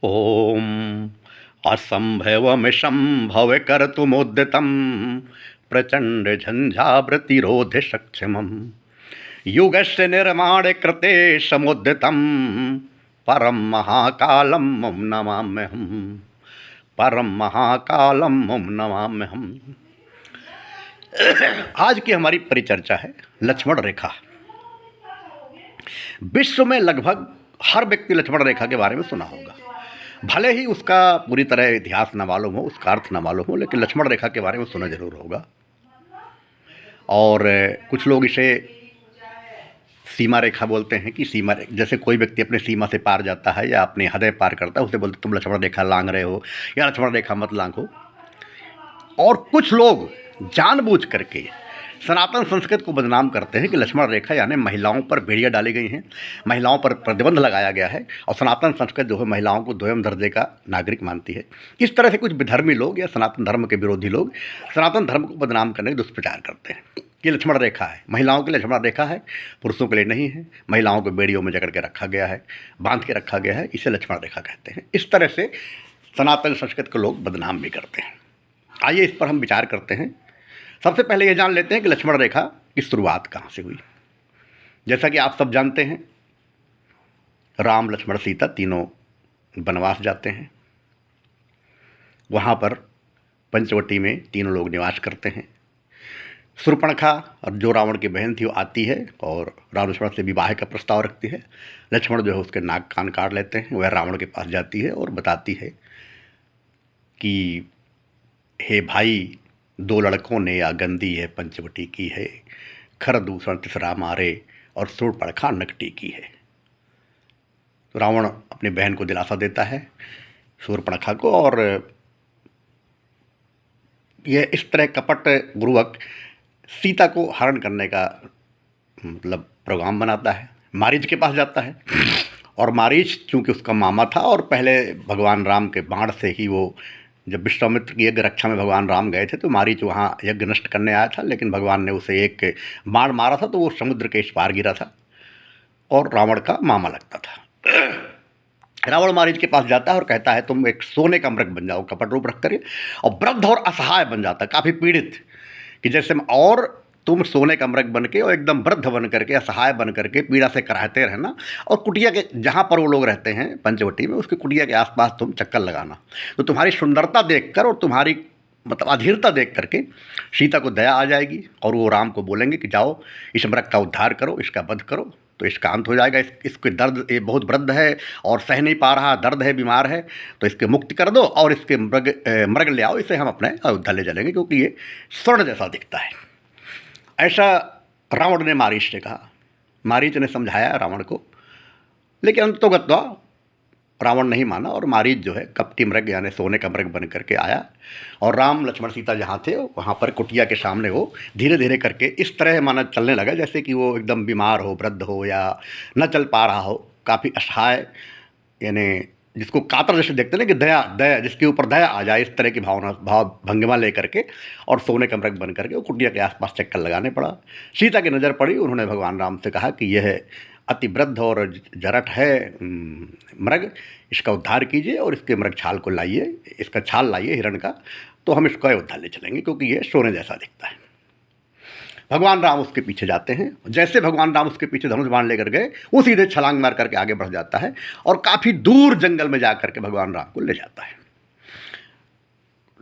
ॐ असम्भवमिशम्भव कर्तुमुद्यतं प्रचण्डझञ्झाव्रतिरोधशक्षमं युगस्य निर्माणकृते समुद्यतं परं महाकालं मुं नमाम्यहम्। परम महाकालम मुं नमाम्यहम्। आज की हमारी परिचर्चा है लक्ष्मण रेखा। विश्व में लगभग हर व्यक्ति लक्ष्मण रेखा के बारे में सुना होगा, भले ही उसका पूरी तरह इतिहास न मालूम हो, उसका अर्थ न मालूम हो, लेकिन लक्ष्मण रेखा के बारे में सुना जरूर होगा। और कुछ लोग इसे सीमा रेखा बोलते हैं कि सीमा, जैसे कोई व्यक्ति अपने सीमा से पार जाता है या अपने हृदय पार करता है, उसे बोलते तुम लक्ष्मण रेखा लांघ रहे हो या लक्ष्मण रेखा मत लांघो। और कुछ लोग जानबूझ करके सनातन संस्कृति को बदनाम करते हैं कि लक्ष्मण रेखा यानी महिलाओं पर बेड़ियाँ डाली गई हैं, महिलाओं पर प्रतिबंध लगाया गया है और सनातन संस्कृति जो है महिलाओं को द्वितीय दर्जे का नागरिक मानती है। इस तरह से कुछ विधर्मी लोग या सनातन धर्म के विरोधी लोग सनातन धर्म को बदनाम करने का दुष्प्रचार करते हैं कि लक्ष्मण रेखा है, महिलाओं के लिए लक्ष्मण रेखा है, पुरुषों के लिए नहीं है। महिलाओं को बेड़ियों में जकड़ के रखा गया है, बांध के रखा गया है, इसे लक्ष्मण रेखा कहते हैं। इस तरह से सनातन संस्कृति को लोग बदनाम भी करते हैं। आइए इस पर हम विचार करते हैं। सबसे पहले ये जान लेते हैं कि लक्ष्मण रेखा की शुरुआत कहाँ से हुई। जैसा कि आप सब जानते हैं, राम लक्ष्मण सीता तीनों वनवास जाते हैं। वहाँ पर पंचवटी में तीनों लोग निवास करते हैं। शूर्पणखा और जो रावण की बहन थी वो आती है और राम लक्ष्मण से विवाह का प्रस्ताव रखती है। लक्ष्मण जो है उसके नाक कान काट लेते हैं। वह रावण के पास जाती है और बताती है कि हे भाई, दो लड़कों ने या गंदी है पंचवटी की है, खर दूषण तिसरा मारे और शूर्पणखा नकटी की है। तो रावण अपनी बहन को दिलासा देता है शूर्पणखा को, और यह इस तरह कपट पूर्वक सीता को हरण करने का मतलब प्रोग्राम बनाता है। मारीच के पास जाता है और मारीच चूँकि उसका मामा था और पहले भगवान राम के बाण से ही वो, जब विश्वामित्र की यज्ञ रक्षा में भगवान राम गए थे तो मारीच वहाँ यज्ञ नष्ट करने आया था, लेकिन भगवान ने उसे एक बाण मारा था तो वो समुद्र के इस पार गिरा था और रावण का मामा लगता था। रावण मारीच के पास जाता है और कहता है तुम एक सोने का मृग बन जाओ, कपट रूप रख कर, और वृद्ध और असहाय बन जाता है, काफ़ी पीड़ित, कि जैसे और तुम सोने का मृग बन के और एकदम वृद्ध बन करके, असहाय बन करके पीड़ा से कराहते रहना, और कुटिया के जहाँ पर वो लोग रहते हैं पंचवटी में, उसकी कुटिया के आसपास तुम चक्कर लगाना। तो तुम्हारी सुंदरता देखकर और तुम्हारी मतलब अधीरता देख करके सीता को दया आ जाएगी और वो राम को बोलेंगे कि जाओ इस मृग का उद्धार करो, इसका वध करो, तो इसका अंत हो जाएगा। इसके दर्द, ये बहुत वृद्ध है और सह नहीं पा रहा, दर्द है, बीमार है, तो इसके मुक्ति कर दो और इसके मृग ले आओ, इसे हम अपने अयोध्या ले चलेंगे क्योंकि ये स्वर्ण जैसा दिखता है। ऐसा रावण ने मारीच से कहा। मारीच ने समझाया रावण को, लेकिन अंततोगत्वा रावण नहीं माना और मारीच जो है कपटी मृग यानी सोने का मृग बन करके आया और राम लक्ष्मण सीता जहाँ थे वहाँ पर कुटिया के सामने वो धीरे धीरे करके इस तरह माना चलने लगा जैसे कि वो एकदम बीमार हो, वृद्ध हो या न चल पा रहा हो, काफ़ी असहाय, यानी जिसको कातर जैसे देखते ना कि दया दया जिसके ऊपर दया आ जाए, इस तरह की भाव भंगिमा लेकर के और सोने का मृग बन करके वो कुटिया के आसपास चक्कर लगाने पड़ा। सीता की नज़र पड़ी, उन्होंने भगवान राम से कहा कि यह अति वृद्ध और जरट है मृग, इसका उद्धार कीजिए और इसके मृग छाल को लाइए, इसका छाल लाइए हिरण का, तो हम इसको अयोध्या ले चलेंगे क्योंकि ये सोने जैसा दिखता है। भगवान राम उसके पीछे जाते हैं। जैसे भगवान राम उसके पीछे धनुष बाण लेकर गए, वो सीधे छलांग मार करके आगे बढ़ जाता है और काफ़ी दूर जंगल में जा करके भगवान राम को ले जाता है।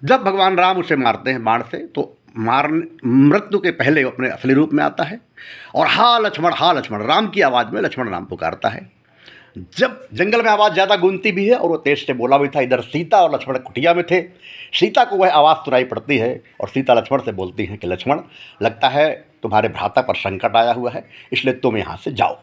जब भगवान राम उसे मारते हैं बाण से, तो मृत्यु के पहले वो अपने असली रूप में आता है और हा लक्ष्मण राम की आवाज़ में लक्ष्मण राम पुकारता है। जब जंगल में आवाज़ ज़्यादा गूंजती भी है और वो तेज से बोला भी था, इधर सीता और लक्ष्मण कुटिया में थे, सीता को वह आवाज़ सुनाई पड़ती है और सीता लक्ष्मण से बोलती हैं कि लक्ष्मण, लगता है तुम्हारे भ्राता पर संकट आया हुआ है, इसलिए तुम यहाँ से जाओ।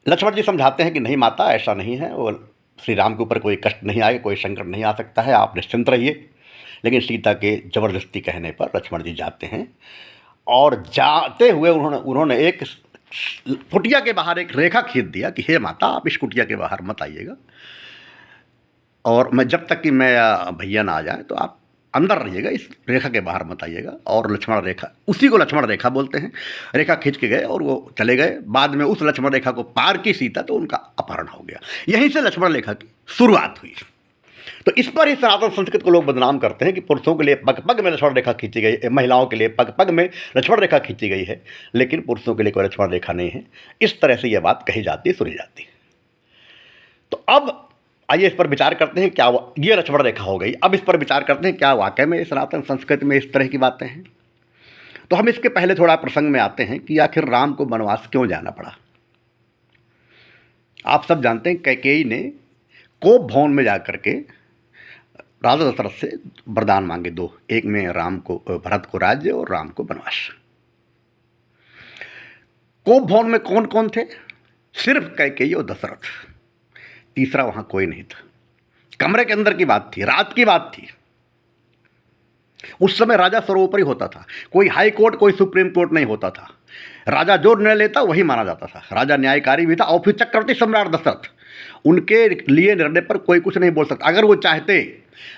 लक्ष्मण जी समझाते हैं कि नहीं माता, ऐसा नहीं है, वो श्री राम के ऊपर कोई कष्ट नहीं आएगा, कोई संकट नहीं आ सकता है, आप निश्चिंत रहिए। लेकिन सीता के ज़बरदस्ती कहने पर लक्ष्मण जी जाते हैं और जाते हुए उन्होंने एक कुटिया के बाहर एक रेखा खींच दिया कि हे माता, आप इस कुटिया के बाहर मत आइएगा और मैं जब तक कि मैं भैया ना आ जाए तो आप अंदर रहिएगा, इस रेखा के बाहर मत आइएगा। और लक्ष्मण रेखा, उसी को लक्ष्मण रेखा बोलते हैं। रेखा खींच के गए और वो चले गए। बाद में उस लक्ष्मण रेखा को पार की सीता तो उनका अपहरण हो गया। यहीं से लक्ष्मण रेखा की शुरुआत हुई। तो इस पर ही सनातन संस्कृत को लोग बदनाम करते हैं कि पुरुषों के लिए पग पग में लक्ष्मण रेखा खींची गई, महिलाओं के लिए पग पग में लक्ष्मण रेखा खींची गई है, लेकिन पुरुषों के लिए कोई लक्ष्मण रेखा नहीं है। इस तरह से यह बात कही जाती है, सुनी जाती है। तो अब आइए इस पर विचार करते हैं, क्या ये लक्ष्मण रेखा हो गई। अब इस पर विचार करते हैं क्या वाकई में सनातन संस्कृति में इस तरह की बातें हैं। तो हम इसके पहले थोड़ा प्रसंग में आते हैं कि आखिर राम को वनवास क्यों जाना पड़ा। आप सब जानते हैं कैकेयी ने कोप भवन में जाकर के राजा दशरथ से वरदान मांगे दो, एक में राम को, भरत को राज्य और राम को वनवास। कोप भवन में कौन कौन थे? सिर्फ कैकेयी और दशरथ, तीसरा वहां कोई नहीं था। कमरे के अंदर की बात थी, रात की बात थी। उस समय राजा सर्वोपरि होता था, कोई हाई कोर्ट कोई सुप्रीम कोर्ट नहीं होता था। राजा जो निर्णय लेता वही माना जाता था। राजा न्यायकारी भी था और फिर चक्रवर्ती सम्राट दशरथ, उनके लिए निर्णय पर कोई कुछ नहीं बोल सकता। अगर वो चाहते,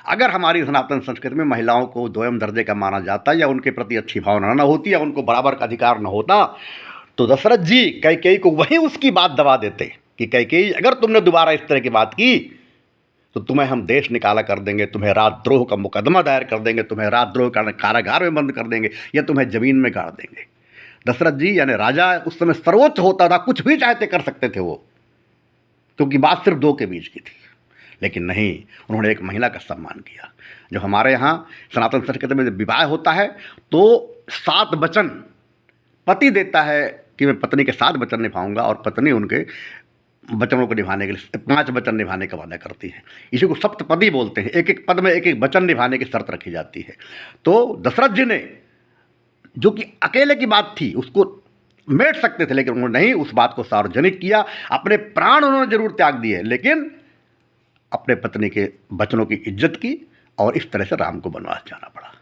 अगर हमारी सनातन संस्कृति में महिलाओं को दोयम दर्जे का माना जाता या उनके प्रति अच्छी भावना न होती या उनको बराबर का अधिकार न होता, तो दशरथ जी कैकेयी को वहीं उसकी बात दबा देते कि कैकेयी, अगर तुमने दोबारा इस तरह की बात की तो तुम्हें हम देश निकाला कर देंगे, तुम्हें राजद्रोह का मुकदमा दायर कर देंगे, तुम्हें राजद्रोह का कारागार में बंद कर देंगे या तुम्हें जमीन में गाड़ देंगे। दशरथ जी यानी राजा उस समय सर्वोच्च होता था, कुछ भी चाहते कर सकते थे वो, क्योंकि बात सिर्फ दो के बीच की थी। लेकिन नहीं, उन्होंने एक महिला का सम्मान किया। जो हमारे यहाँ सनातन संस्कृति में जब विवाह होता है तो 7 वचन पति देता है कि मैं पत्नी के 7 वचन निभाऊंगा, और पत्नी उनके वचनों को निभाने के लिए 5 वचन निभाने का वादा करती है। इसी को सप्तपदी बोलते हैं। एक एक पद में एक एक वचन निभाने की शर्त रखी जाती है। तो दशरथ जी ने, जो कि अकेले की बात थी, उसको मेट सकते थे, लेकिन उन्होंने नहीं, उस बात को सार्वजनिक किया। अपने प्राण उन्होंने जरूर त्याग दिए, लेकिन अपने पत्नी के वचनों की इज्जत की, और इस तरह से राम को वनवास जाना पड़ा।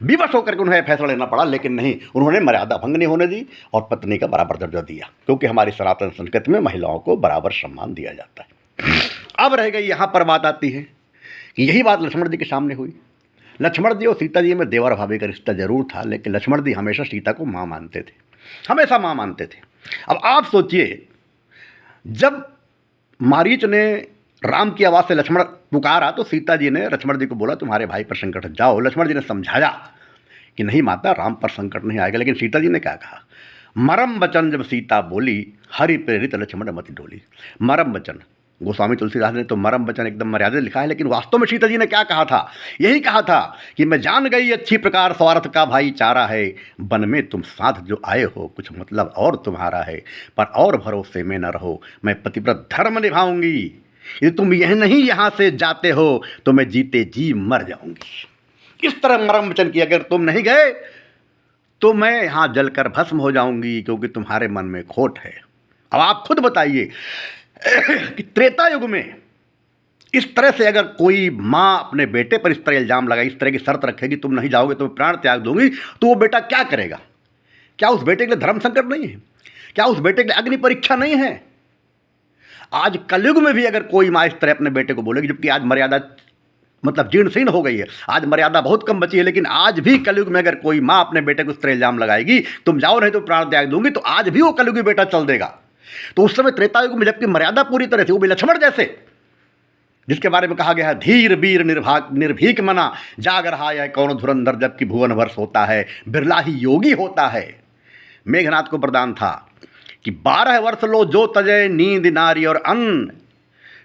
विवश होकर के उन्हें फैसला लेना पड़ा, लेकिन नहीं, उन्होंने मर्यादा भंग नहीं होने दी और पत्नी का बराबर दर्जा दिया, क्योंकि हमारी सनातन संस्कृति में महिलाओं को बराबर सम्मान दिया जाता है। अब रह गई यहाँ पर बात आती है कि यही बात लक्ष्मण जी के सामने हुई। लक्ष्मण जी और सीता जी में देवर भाभी का रिश्ता जरूर था, लेकिन लक्ष्मण जी हमेशा सीता को माँ मानते थे, हमेशा माँ मानते थे। अब आप सोचिए, जब मारीच ने राम की आवाज़ से लक्ष्मण पुकारा तो सीता जी ने लक्ष्मण जी को बोला तुम्हारे भाई पर संकट जाओ। लक्ष्मण जी ने समझाया कि नहीं माता, राम पर संकट नहीं आएगा। लेकिन सीता जी ने क्या कहा? मरम वचन जब सीता बोली, हरि प्रेरित लक्ष्मण मति डोली। मरम वचन, गोस्वामी तुलसीदास ने तो मरम वचन एकदम मर्यादित लिखा है, लेकिन वास्तव में सीता जी ने क्या कहा था? यही कहा था कि मैं जान गई अच्छी प्रकार स्वार्थ का भाईचारा है, वन में तुम साथ जो आए हो कुछ मतलब और तुम्हारा है, पर और भरोसे में न रहो, मैं पतिव्रत धर्म निभाऊंगी। यदि तुम यह नहीं यहाँ से जाते हो तो मैं जीते जी मर जाऊंगी। इस तरह मरम वचन की, अगर तुम नहीं गए तो मैं यहाँ जलकर भस्म हो जाऊंगी, क्योंकि तुम्हारे मन में खोट है। अब आप खुद बताइए कि त्रेता युग में इस तरह से अगर कोई माँ अपने बेटे पर इस तरह इल्जाम लगाए, इस तरह की शर्त रखेगी तुम नहीं जाओगे तो मैं प्राण त्याग दूंगी, तो वो बेटा क्या करेगा? क्या उस बेटे के लिए धर्म संकट नहीं है? क्या उस बेटे के लिए अग्नि परीक्षा नहीं है? आज कलयुग में भी अगर कोई माँ इस तरह अपने बेटे को बोलेगी, जबकि आज मर्यादा मतलब जीर्ण शीर्ण हो गई है, आज मर्यादा बहुत कम बची है, लेकिन आज भी कलयुग में अगर कोई माँ अपने बेटे को इस तरह इल्जाम लगाएगी तुम जाओ नहीं तो प्राण त्याग दूंगी, तो आज भी वो कलयुगी बेटा चल देगा। तो उस समय त्रेता युग में जबकि मर्यादा पूरी तरह थी, वो भी लक्ष्मण जैसे, जिसके बारे में कहा गया है धीर वीर निर्भीक मना, जाग रहा है कौन धुरंधर जबकि भुवन वर्ष होता है, बिरला ही योगी होता है। मेघनाथ को वरदान था कि 12 वर्ष लो जो तजय नींद नारी और अन्न,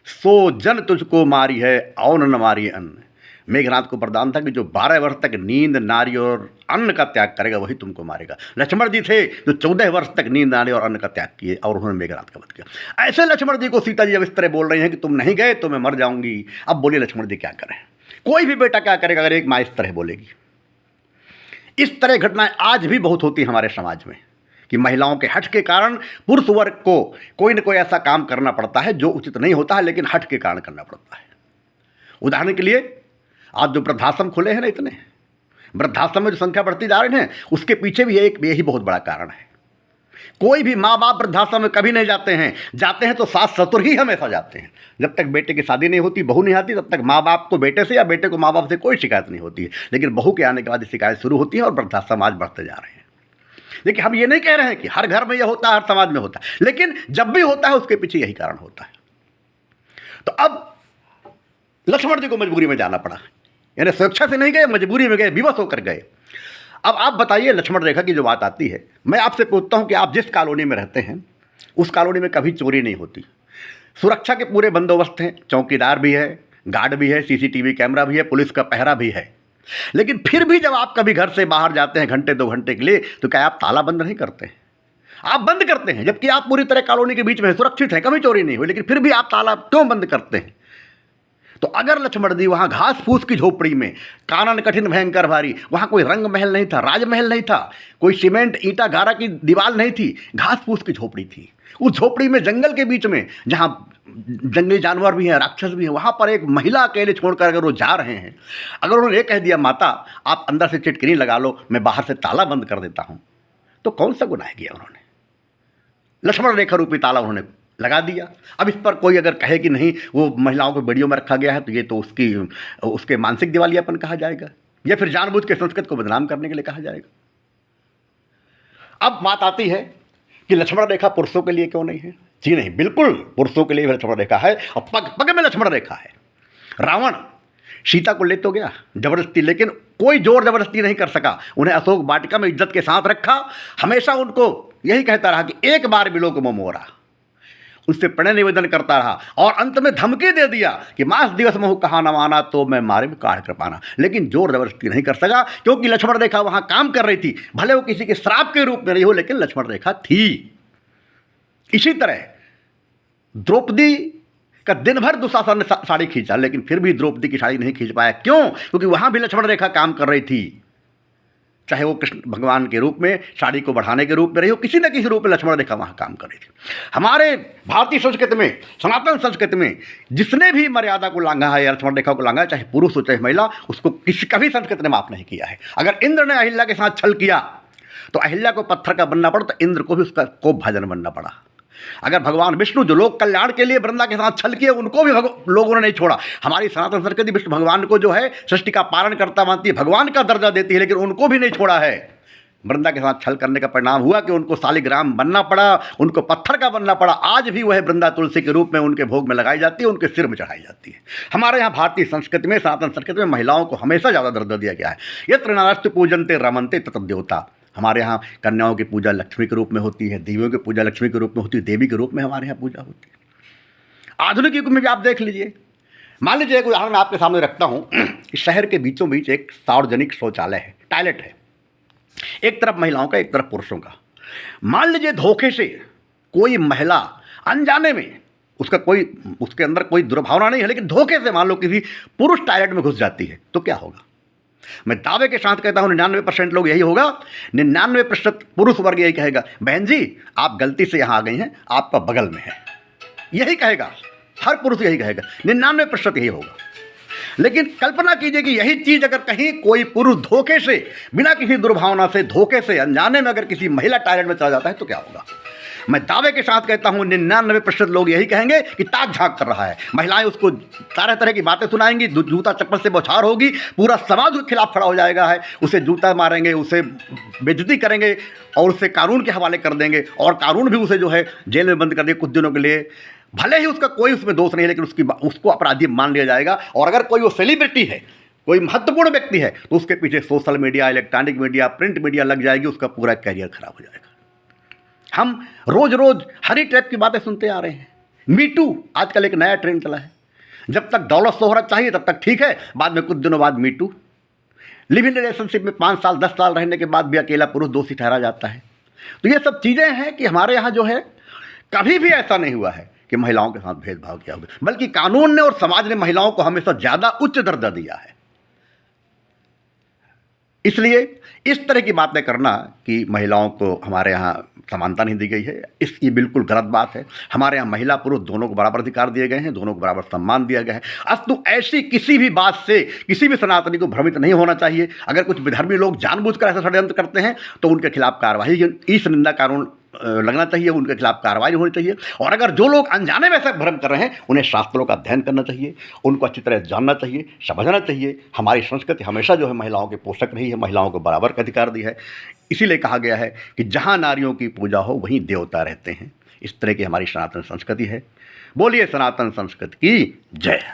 सो जन तुझको मारी है औन न मारी अन्न। मेघनाथ को वरदान था कि जो 12 वर्ष तक नींद नारी और अन्न का त्याग करेगा वही तुमको मारेगा। लक्ष्मण जी थे जो 14 वर्ष तक नींद नारी और अन्न का त्याग किए और उन्होंने मेघनाथ का वध किया। ऐसे लक्ष्मण जी को सीता जी जब इस तरह बोल रही हैं कि तुम नहीं गए तो मैं मर जाऊंगी, अब बोलिए लक्ष्मण जी क्या करें? कोई भी बेटा क्या करेगा अगर एक माँ इस तरह बोलेगी? इस तरह घटनाएं आज भी बहुत होती हैं हमारे समाज में कि महिलाओं के हठ के कारण पुरुष वर्ग को कोई न कोई ऐसा काम करना पड़ता है जो उचित नहीं होता है, लेकिन हठ के कारण करना पड़ता है। उदाहरण के लिए आज जो वृद्धाश्रम खुले हैं ना, इतने वृद्धाश्रम में जो संख्या बढ़ती जा रही है, उसके पीछे भी एक यही बहुत बड़ा कारण है कोई भी माँ बाप वृद्धाश्रम में कभी नहीं जाते हैं, जाते हैं तो सास ससुर ही हमेशा जाते हैं। जब तक बेटे की शादी नहीं होती, बहू नहीं आती, तब तक माँ बाप को बेटे से या बेटे को माँ बाप से कोई शिकायत नहीं होती है। लेकिन बहू के आने के बाद शिकायत शुरू होती है और वृद्धाश्रम आज बढ़ते जा रहे हैं। देखिए, हम ये नहीं कह रहे हैं कि हर घर में यह होता है, हर समाज में होता है, लेकिन जब भी होता है उसके पीछे यही कारण होता है। तो अब लक्ष्मण जी को मजबूरी में जाना पड़ा, यानी स्वेच्छा से नहीं गए, मजबूरी में गए, विवश होकर गए। अब आप बताइए, लक्ष्मण रेखा की जो बात आती है, मैं आपसे पूछता हूं कि आप जिस कॉलोनी में रहते हैं उस कॉलोनी में कभी चोरी नहीं होती, सुरक्षा के पूरे बंदोबस्त हैं, चौकीदार भी है, गार्ड भी है, सीसीटीवी कैमरा भी है, पुलिस का पहरा भी है, लेकिन फिर भी जब आप कभी घर से बाहर जाते हैं घंटे 2 घंटे के लिए, तो क्या आप ताला बंद नहीं करते हैं? आप बंद करते हैं, जबकि आप पूरी तरह कॉलोनी के बीच में सुरक्षित हैं, कभी चोरी नहीं हुई, लेकिन फिर भी आप ताला क्यों बंद करते हैं? तो अगर लक्ष्मण जी वहाँ घास फूस की झोपड़ी में, कानन कठिन भयंकर भारी, वहाँ कोई रंग महल नहीं था, राजमहल नहीं था, कोई सीमेंट ईंटा गारा की दीवार नहीं थी, घास फूस की झोपड़ी थी। उस झोपड़ी में जंगल के बीच में, जहाँ जंगली जानवर भी हैं, राक्षस भी हैं, वहाँ पर एक महिला अकेले छोड़कर अगर वो जा रहे हैं, अगर उन्होंने ये कह दिया, माता आप अंदर से चिटकिनी लगा लो, मैं बाहर से ताला बंद कर देता हूँ, तो कौन सा गुनाह किया उन्होंने? लक्ष्मण रेखा रूपी ताला उन्होंने लगा दिया। अब इस पर कोई अगर कहे कि नहीं वो महिलाओं को वीडियो में रखा गया है, तो ये तो उसके मानसिक दिवालियापन कहा जाएगा, या फिर जानबूझ के संस्कृत को बदनाम करने के लिए कहा जाएगा। अब बात आती है कि लक्ष्मण रेखा पुरुषों के लिए क्यों नहीं है? जी नहीं, बिल्कुल पुरुषों के लिए लक्ष्मण रेखा है, और पग पग में लक्ष्मण रेखा है। रावण सीता को ले तो गया जबरदस्ती, लेकिन कोई जोर जबरदस्ती नहीं कर सका, उन्हें अशोक वाटिका में इज्जत के साथ रखा, हमेशा उनको यही कहता रहा कि एक बार बिलो को मोरा, उससे प्रणय निवेदन करता रहा, और अंत में धमकी दे दिया कि मास दिवस महु कहा न माना तो मैं मारे में काढ़ कर पाना, लेकिन जोर जबरदस्ती नहीं कर सका, क्योंकि लक्ष्मण रेखा वहां काम कर रही थी। भले वो किसी के श्राप के रूप में नहीं हो, लेकिन लक्ष्मण रेखा थी। इसी तरह द्रौपदी का दिन भर दुशासन ने साड़ी खींचा, लेकिन फिर भी द्रौपदी की साड़ी नहीं खींच पाया। क्यों? क्योंकि वहां भी लक्ष्मण रेखा काम कर रही थी, चाहे वो कृष्ण भगवान के रूप में, साड़ी को बढ़ाने के रूप में रही हो, किसी न किसी रूप में लक्ष्मण रेखा वहाँ काम कर रही थी। हमारे भारतीय संस्कृति में, सनातन संस्कृति में जिसने भी मर्यादा को लांघा है या लक्ष्मण रेखा को लांघा है, चाहे पुरुष हो चाहे महिला, उसको किसी कभी संस्कृति ने माफ नहीं किया है। अगर इंद्र ने अहिल्या के साथ छल किया तो अहिल्या को पत्थर का बनना पड़ा, तो इंद्र को भी उसका कोप भाजन बनना पड़ा। अगर भगवान विष्णु जो लोक कल्याण के लिए वृंदा के साथ छल किए, उनको भी लोगों ने नहीं छोड़ा। हमारी सनातन संस्कृति विष्णु भगवान को जो है सृष्टि का पालन करता मानती है, भगवान का दर्जा देती है, लेकिन उनको भी नहीं छोड़ा है। वृंदा के साथ छल करने का परिणाम हुआ कि उनको शालिग्राम बनना पड़ा, उनको पत्थर का बनना पड़ा। आज भी वह वृंदा तुलसी के रूप में उनके भोग में लगाई जाती है, उनके सिर में चढ़ाई जाती है। हमारे यहाँ भारतीय संस्कृति में, सनातन संस्कृति में महिलाओं को हमेशा ज़्यादा दर्जा दिया गया है। यत्र नारस्तु पूजन्ते रमन्ते तत्र देवता। हमारे यहाँ कन्याओं की पूजा लक्ष्मी के रूप में होती है, देवियों की पूजा लक्ष्मी के रूप में होती है, देवी के रूप में हमारे यहाँ पूजा होती है। आधुनिक युग में भी आप देख लीजिए, मान लीजिए एक उदाहरण मैं आपके सामने रखता हूँ कि शहर के बीचों बीच एक सार्वजनिक शौचालय है, टॉयलेट है, एक तरफ महिलाओं का एक तरफ पुरुषों का। मान लीजिए धोखे से कोई महिला अनजाने में, उसके अंदर कोई दुर्भावना नहीं है, लेकिन धोखे से मान लो किसी पुरुष टॉयलेट में घुस जाती है, तो क्या होगा? मैं दावे के साथ कहता हूं 99% लोग यही होगा, 99% पुरुष वर्ग यही कहेगा, बहन जी आप गलती से यहां आ गई हैं, आपका बगल में है, यही कहेगा। हर पुरुष यही कहेगा, 99% यही होगा। लेकिन कल्पना कीजिए कि यही चीज अगर कहीं कोई पुरुष धोखे से, बिना किसी दुर्भावना से, धोखे से, अनजाने में अगर किसी महिला टॉयलेट में चला जाता है तो क्या होगा? मैं दावे के साथ कहता हूं 99% लोग यही कहेंगे कि ताक झांक कर रहा है। महिलाएं उसको तरह तरह की बातें सुनाएंगी, जूता चप्पल से बौछार होगी, पूरा समाज उसके खिलाफ खड़ा हो जाएगा है, उसे जूता मारेंगे, उसे बेइज्जती करेंगे और उसे कानून के हवाले कर देंगे, और कानून भी उसे जो है जेल में बंद कर देंगे कुछ दिनों के लिए। भले ही उसका कोई उसमें दोष नहीं है, लेकिन उसको अपराधी मान लिया जाएगा। और अगर कोई वो सेलिब्रिटी है, कोई महत्वपूर्ण व्यक्ति है, तो उसके पीछे social media, electronic media, print media लग जाएगी, उसका पूरा कैरियर खराब हो जाएगा। हम रोज रोज हर ही टाइप की बातें सुनते आ रहे हैं। मीटू आजकल एक नया ट्रेंड चला है। जब तक दौलत शोहरत चाहिए तब तक ठीक है, बाद में कुछ दिनों बाद मीटू। लिव इन रिलेशनशिप में 5 साल 10 साल रहने के बाद भी अकेला पुरुष दोषी ठहरा जाता है। तो ये सब चीज़ें हैं कि हमारे यहाँ जो है कभी भी ऐसा नहीं हुआ है कि महिलाओं के साथ भेदभाव किया होगा, बल्कि कानून ने और समाज ने महिलाओं को हमेशा ज़्यादा उच्च दर्जा दिया है। इसलिए इस तरह की बातें करना कि महिलाओं को हमारे यहाँ समानता नहीं दी गई है, ये बिल्कुल गलत बात है। हमारे यहाँ महिला पुरुष दोनों को बराबर अधिकार दिए गए हैं, दोनों को बराबर सम्मान दिया गया है। अस्तु ऐसी किसी भी बात से किसी भी सनातनी को भ्रमित नहीं होना चाहिए। अगर कुछ विधर्मी लोग जानबूझकर ऐसा षड्यंत्र करते हैं तो उनके खिलाफ कार्रवाई, ईश निंदा कानून लगना चाहिए, उनके खिलाफ कार्रवाई होनी चाहिए। और अगर जो लोग अनजाने में ऐसा भ्रम कर रहे हैं, उन्हें शास्त्रों का अध्ययन करना चाहिए, उनको अच्छी तरह जानना चाहिए, समझना चाहिए। हमारी संस्कृति हमेशा जो है महिलाओं के पोषक रही है, महिलाओं को बराबर का अधिकार दी है। इसीलिए कहा गया है कि जहाँ नारियों की पूजा हो वहीं देवता रहते हैं। इस तरह की हमारी सनातन संस्कृति है। बोलिए सनातन संस्कृति की जय।